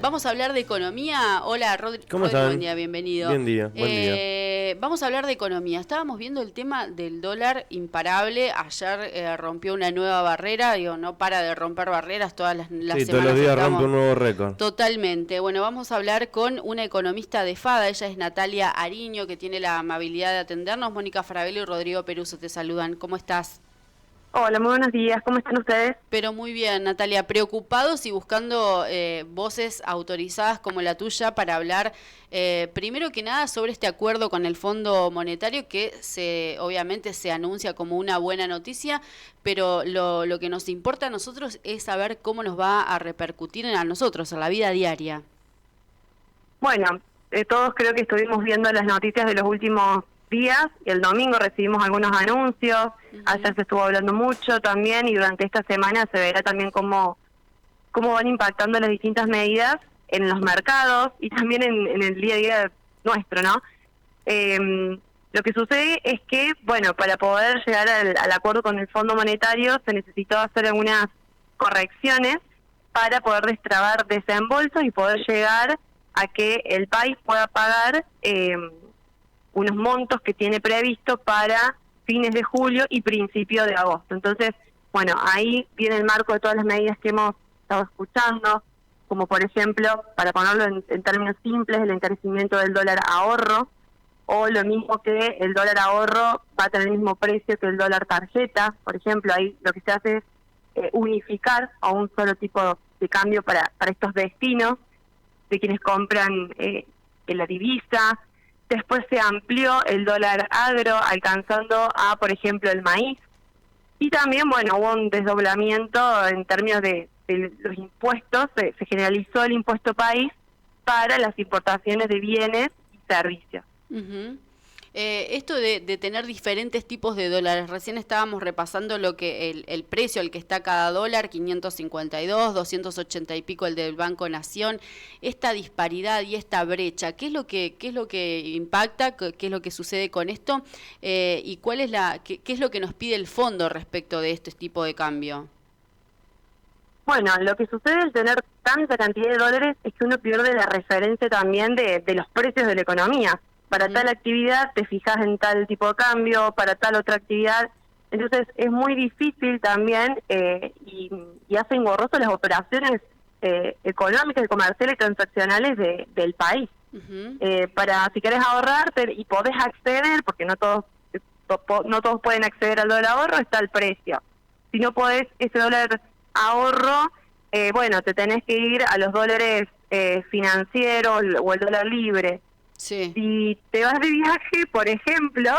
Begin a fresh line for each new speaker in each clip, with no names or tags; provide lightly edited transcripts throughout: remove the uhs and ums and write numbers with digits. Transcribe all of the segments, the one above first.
Vamos a hablar de economía. Hola, Rodri,
¿Cómo están?
buen día, bienvenido.
Buen día.
Vamos a hablar de economía. Estábamos viendo el tema del dólar imparable. Ayer rompió una nueva barrera. Digo, no para de romper barreras todas las
Sí,
semanas.
todos los días
estamos...
rompe un nuevo récord.
Totalmente. Bueno, vamos a hablar con una economista de FADA. Ella es Natalia Ariño, que tiene la amabilidad de atendernos. Mónica Farabello y Rodrigo Peruso te saludan. ¿Cómo estás?
Hola, muy buenos días. ¿Cómo están ustedes?
Pero muy bien, Natalia. Preocupados y buscando voces autorizadas como la tuya para hablar, primero que nada, sobre este acuerdo con el Fondo Monetario que obviamente se anuncia como una buena noticia, pero lo que nos importa a nosotros es saber cómo nos va a repercutir a nosotros, en la vida diaria.
Bueno, todos creo que estuvimos viendo las noticias de los últimos días y el domingo recibimos algunos anuncios. Ayer se estuvo hablando mucho también y durante esta semana se verá también cómo van impactando las distintas medidas en los mercados y también en el día a día nuestro, ¿no? Lo que sucede es que, bueno, para poder llegar al acuerdo con el Fondo Monetario se necesitó hacer algunas correcciones para poder destrabar desembolsos y poder llegar a que el país pueda pagar unos montos que tiene previsto para fines de julio y principio de agosto. Entonces, bueno, ahí viene el marco de todas las medidas que hemos estado escuchando, como por ejemplo, para ponerlo en términos simples, el encarecimiento del dólar ahorro, o lo mismo que el dólar ahorro va a tener el mismo precio que el dólar tarjeta. Por ejemplo, ahí lo que se hace es unificar a un solo tipo de cambio para estos destinos de quienes compran en la divisa. Después se amplió el dólar agro, alcanzando a, por ejemplo, el maíz. Y también, bueno, hubo un desdoblamiento en términos de los impuestos. Se generalizó el impuesto país para las importaciones de bienes y servicios.
Uh-huh. Esto de tener diferentes tipos de dólares, recién estábamos repasando lo que el precio al que está cada dólar, 552, 280 y pico el del Banco Nación. Esta disparidad y esta brecha, ¿qué es lo que impacta? ¿Qué es lo que sucede con esto? ¿Y cuál es qué es lo que nos pide el fondo respecto de este tipo de cambio?
Bueno, lo que sucede al tener tanta cantidad de dólares es que uno pierde la referencia también de los precios de la economía. Para tal actividad te fijas en tal tipo de cambio, para tal otra actividad. Entonces es muy difícil también y hace engorroso las operaciones económicas, comerciales y transaccionales del país. Para si querés ahorrar y podés acceder, porque no todos pueden acceder al dólar ahorro, está el precio. Si no podés ese dólar ahorro, bueno, te tenés que ir a los dólares financieros o el dólar libre.
Sí.
Si te vas de viaje, por ejemplo,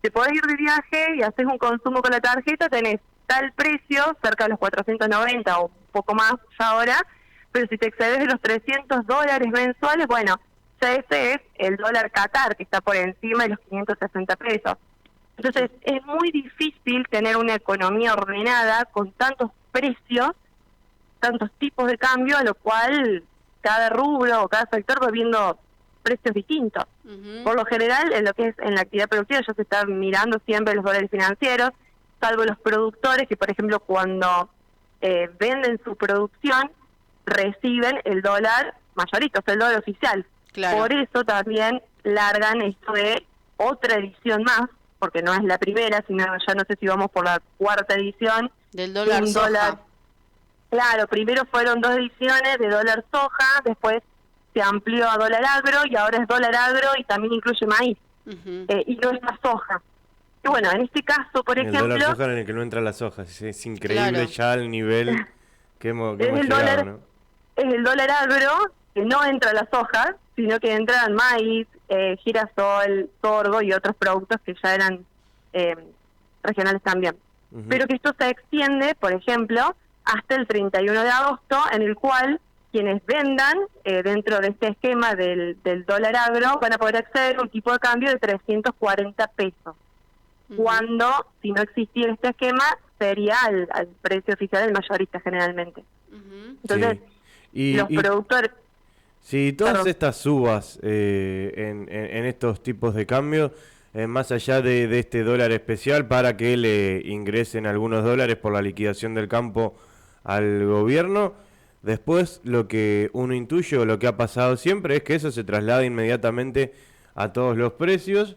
te podés ir de viaje y haces un consumo con la tarjeta, tenés tal precio, cerca de los 490 o un poco más ya ahora, pero si te excedes de los $300 mensuales, bueno, ya ese es el dólar Qatar, que está por encima de los 560 pesos. Entonces, es muy difícil tener una economía ordenada con tantos precios, tantos tipos de cambio, a lo cual cada rubro o cada sector va viendo precios distintos. Por lo general, en lo que es en la actividad productiva, ya se está mirando siempre los dólares financieros, salvo los productores que, por ejemplo, cuando venden su producción, reciben el dólar mayorito, o sea, el dólar oficial.
Claro.
Por eso también largan esto de otra edición más, porque no es la primera, sino ya no sé si vamos por la cuarta edición.
Del dólar soja.
Claro, primero fueron 2 ediciones de dólar soja, después se amplió a dólar agro y ahora es dólar agro y también incluye maíz y no es la soja. Y bueno, en este caso, por ejemplo...
El dólar soja en el que no entra la soja, es increíble. Claro. Ya el nivel que hemos llegado, ¿no?
Es el dólar agro que no entra la soja, sino que entran maíz, girasol, sorgo y otros productos que ya eran regionales también. Pero que esto se extiende, por ejemplo, hasta el 31 de agosto, en el cual quienes vendan dentro de este esquema del dólar agro van a poder acceder a un tipo de cambio de 340 pesos. Cuando, si no existiera este esquema, sería al precio oficial del mayorista generalmente. Entonces,
sí.
los productores...
Sí, todas estas subas en estos tipos de cambios, más allá de este dólar especial para que le ingresen algunos dólares por la liquidación del campo al gobierno, Después, lo que uno intuye o lo que ha pasado siempre es que eso se traslada inmediatamente a todos los precios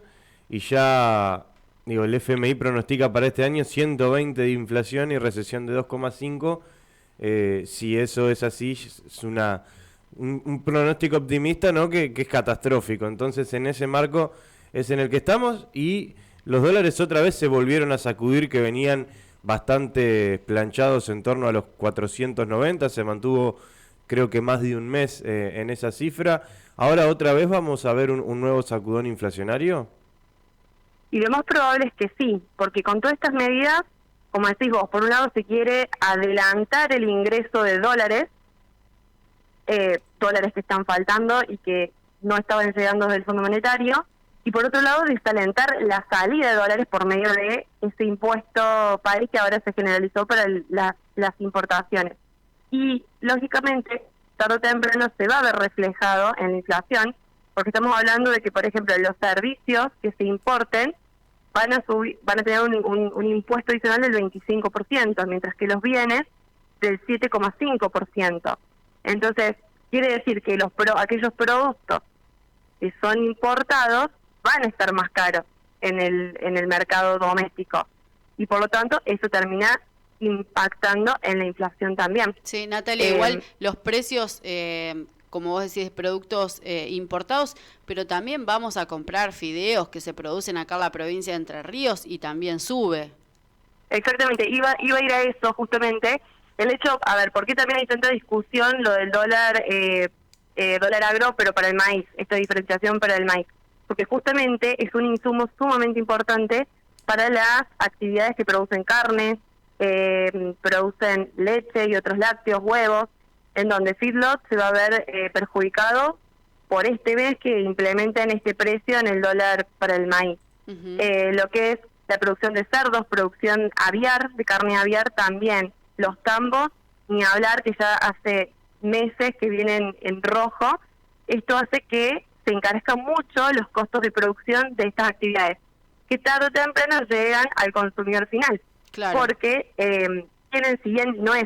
y ya, digo, el FMI pronostica para este año 120 de inflación y recesión de 2,5. Si eso es así, es un pronóstico optimista, ¿no? Que es catastrófico. Entonces, en ese marco es en el que estamos y los dólares otra vez se volvieron a sacudir, que venían bastante planchados en torno a los 490, se mantuvo creo que más de un mes en esa cifra. Ahora otra vez vamos a ver un nuevo sacudón inflacionario.
Y lo más probable es que sí, porque con todas estas medidas, como decís vos, por un lado se quiere adelantar el ingreso de dólares que están faltando y que no estaban llegando desde el Fondo Monetario, y por otro lado desalentar la salida de dólares por medio de ese impuesto país que ahora se generalizó para las importaciones. Y lógicamente, tarde o temprano se va a ver reflejado en la inflación, porque estamos hablando de que, por ejemplo, los servicios que se importen van a tener un impuesto adicional del 25%, mientras que los bienes del 7,5%. Entonces, quiere decir que aquellos productos que son importados van a estar más caros en el mercado doméstico, y por lo tanto eso termina impactando en la inflación también.
Sí, Natalia, igual los precios, como vos decís, productos importados, pero también vamos a comprar fideos que se producen acá en la provincia de Entre Ríos y también sube.
Exactamente, iba a ir a eso justamente. El hecho, a ver, ¿por qué también hay tanta discusión lo del dólar agro, pero para el maíz, esta diferenciación para el maíz? Porque justamente es un insumo sumamente importante para las actividades que producen carnes, producen leche y otros lácteos, huevos, en donde feedlot se va a ver perjudicado por este mes que implementan este precio en el dólar para el maíz. Lo que es la producción de cerdos, producción aviar, de carne aviar también, los tambos, ni hablar que ya hace meses que vienen en rojo. Esto hace que se encarezcan mucho los costos de producción de estas actividades, que tarde o temprano llegan al consumidor final. Claro. Porque tienen, si bien no es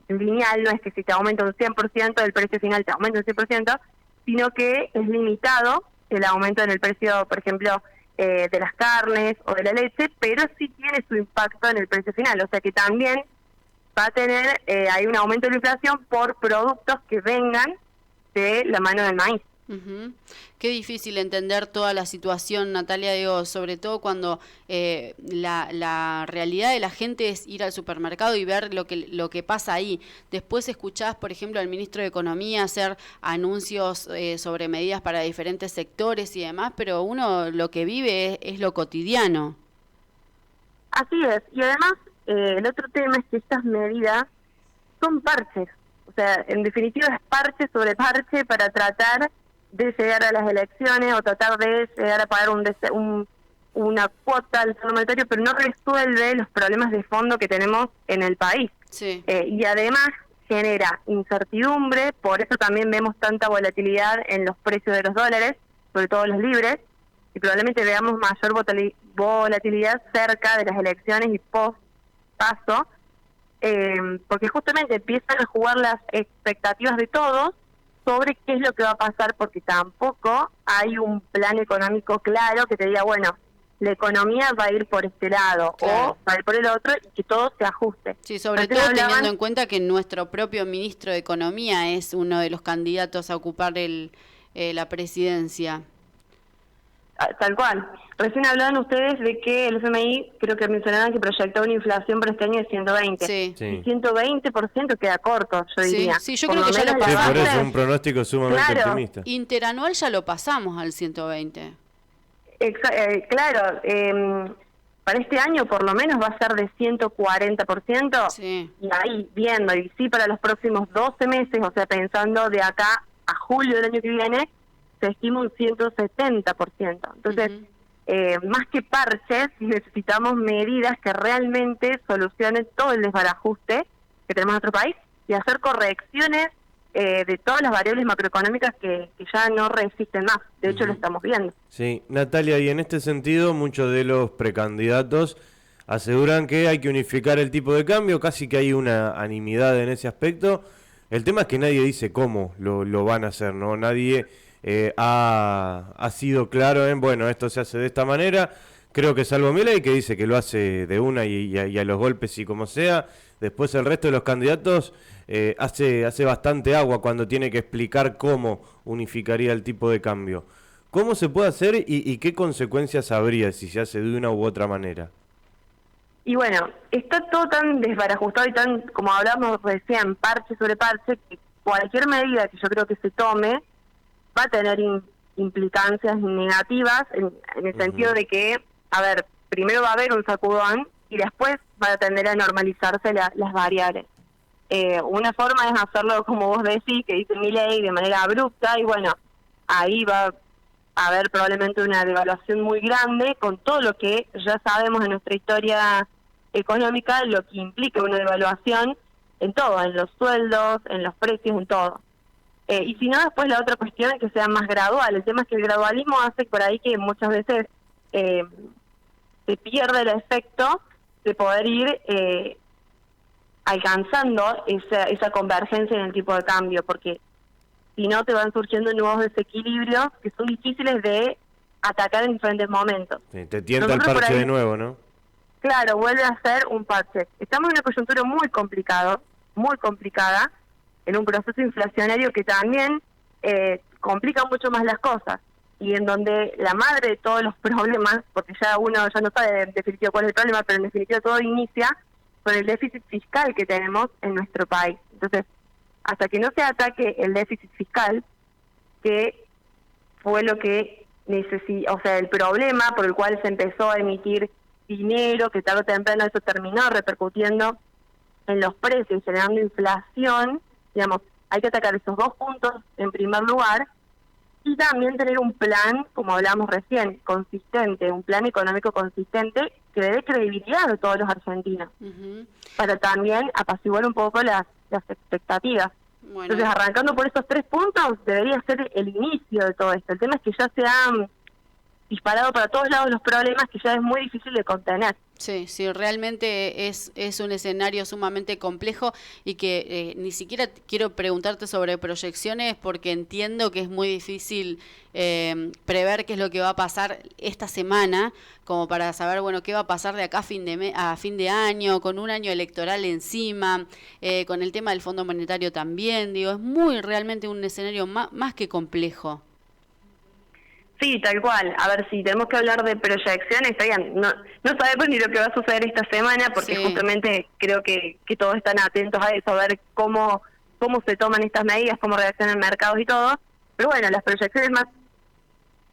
lineal, no es que si te aumenta un 100% el precio final te aumenta un 100%, sino que es limitado el aumento en el precio, por ejemplo, de las carnes o de la leche, pero sí tiene su impacto en el precio final. O sea que también va a tener hay un aumento de la inflación por productos que vengan de la mano del maíz.
Qué difícil entender toda la situación, Natalia, digo, sobre todo cuando la realidad de la gente es ir al supermercado y ver lo que pasa ahí. Después escuchás, por ejemplo, al ministro de Economía hacer anuncios sobre medidas para diferentes sectores y demás, pero uno lo que vive es lo cotidiano.
Así es, y además el otro tema es que estas medidas son parches, o sea, en definitiva es parche sobre parche para tratar de llegar a las elecciones o tratar de llegar a pagar una cuota al Fondo Monetario, pero no resuelve los problemas de fondo que tenemos en el país. Sí. Y además genera incertidumbre, por eso también vemos tanta volatilidad en los precios de los dólares, sobre todo los libres, y probablemente veamos mayor volatilidad cerca de las elecciones y post-paso, porque justamente empiezan a jugar las expectativas de todos sobre qué es lo que va a pasar, porque tampoco hay un plan económico claro que te diga, bueno, la economía va a ir por este lado, claro, o va a ir por el otro, y que todo se ajuste.
Sí, sobre todo teniendo en cuenta que nuestro propio ministro de Economía es uno de los candidatos a ocupar la presidencia.
Tal cual. Recién hablaban ustedes de que el FMI, creo que mencionaban que proyectaba una inflación para este año de 120. Sí. Y 120% queda corto, yo diría.
Sí, yo creo que ya lo pasamos.
Sí, por eso un pronóstico sumamente optimista.
Interanual ya lo pasamos al 120.
Claro, para este año por lo menos va a ser de 140%. Sí. Y ahí viendo, y sí para los próximos 12 meses, o sea, pensando de acá a julio del año que viene, se estima un 170%. Entonces, más que parches, necesitamos medidas que realmente solucionen todo el desbarajuste que tenemos en nuestro país y hacer correcciones de todas las variables macroeconómicas que ya no resisten más. De hecho, lo estamos viendo.
Sí, Natalia, y en este sentido, muchos de los precandidatos aseguran que hay que unificar el tipo de cambio, casi que hay una unanimidad en ese aspecto, El tema es que nadie dice cómo lo van a hacer, ¿no? Nadie ha sido claro en, bueno, esto se hace de esta manera. Creo que salvo Milei, que dice que lo hace de una y a los golpes y como sea. Después el resto de los candidatos hace bastante agua cuando tiene que explicar cómo unificaría el tipo de cambio. ¿Cómo se puede hacer y qué consecuencias habría si se hace de una u otra manera?
Y bueno, está todo tan desbarajustado y tan, como hablamos recién, parche sobre parche, que cualquier medida que yo creo que se tome va a tener implicancias negativas en el sentido de que, a ver, primero va a haber un sacudón y después va a tender a normalizarse las variables. Una forma es hacerlo, como vos decís, que dice Milei, de manera abrupta, y bueno, ahí va a haber probablemente una devaluación muy grande con todo lo que ya sabemos en nuestra historia económica, lo que implica una devaluación en todo, en los sueldos, en los precios, en todo. Y si no, después la otra cuestión es que sea más gradual. El tema es que el gradualismo hace por ahí que muchas veces se pierde el efecto de poder ir alcanzando esa convergencia en el tipo de cambio, porque si no te van surgiendo nuevos desequilibrios que son difíciles de atacar en diferentes momentos.
Sí, te tienta el parche de nuevo, ¿no?
Claro, vuelve a ser un parche. Estamos en una coyuntura muy complicada, en un proceso inflacionario que también complica mucho más las cosas, y en donde la madre de todos los problemas, porque ya uno ya no sabe en definitiva cuál es el problema, pero en definitiva todo inicia con el déficit fiscal que tenemos en nuestro país. Entonces, hasta que no se ataque el déficit fiscal, que fue lo que o sea, el problema por el cual se empezó a emitir dinero, que tarde o temprano eso terminó repercutiendo en los precios, generando inflación, digamos, hay que atacar esos dos puntos en primer lugar, y también tener un plan, como hablamos recién, consistente, un plan económico consistente que le dé credibilidad a todos los argentinos, para también apaciguar un poco las expectativas. Bueno. Entonces, arrancando por esos 3 puntos, debería ser el inicio de todo esto. El tema es que ya se han disparado para todos lados los problemas que ya es muy difícil de contener.
Sí, sí, realmente es un escenario sumamente complejo y que ni siquiera quiero preguntarte sobre proyecciones porque entiendo que es muy difícil prever qué es lo que va a pasar esta semana, como para saber, bueno, qué va a pasar de acá a fin de año, con un año electoral encima, con el tema del Fondo Monetario también, digo, es realmente un escenario más que complejo.
Sí, tal cual. A ver, si tenemos que hablar de proyecciones, está bien. No sabemos ni lo que va a suceder esta semana, porque justamente creo que todos están atentos a eso, a ver cómo se toman estas medidas, cómo reaccionan mercados y todo. Pero bueno, las proyecciones más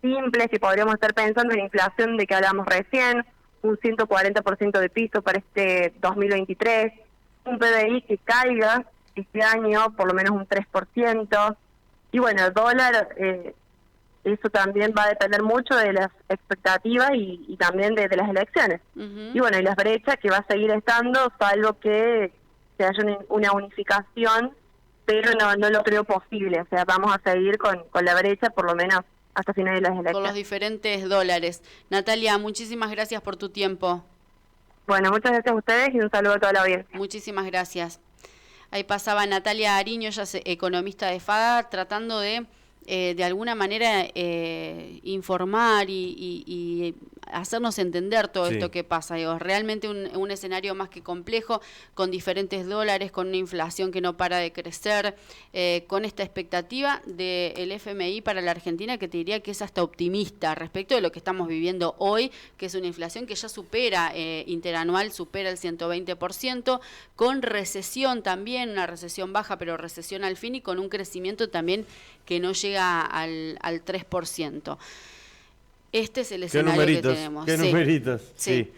simples que podríamos estar pensando en la inflación de que hablamos recién, un 140% de piso para este 2023, un PBI que caiga este año por lo menos un 3%, y bueno, el dólar... eso también va a depender mucho de las expectativas y también de las elecciones. Y bueno, y las brechas que va a seguir estando, salvo que se haya una unificación, pero no lo creo posible. O sea, vamos a seguir con la brecha por lo menos hasta finales de las elecciones.
Con los diferentes dólares. Natalia, muchísimas gracias por tu tiempo.
Bueno, muchas gracias a ustedes y un saludo a toda la audiencia.
Muchísimas gracias. Ahí pasaba Natalia Ariño, ella es economista de FADA, tratando de alguna manera informar y hacernos entender todo esto que pasa. Digo, realmente un escenario más que complejo, con diferentes dólares, con una inflación que no para de crecer, con esta expectativa del FMI para la Argentina, que te diría que es hasta optimista respecto de lo que estamos viviendo hoy, que es una inflación que ya supera, interanual, supera el 120%, con recesión también, una recesión baja, pero recesión al fin, y con un crecimiento también que no llega al 3%. Este es el escenario que tenemos.
Qué numeritos, sí.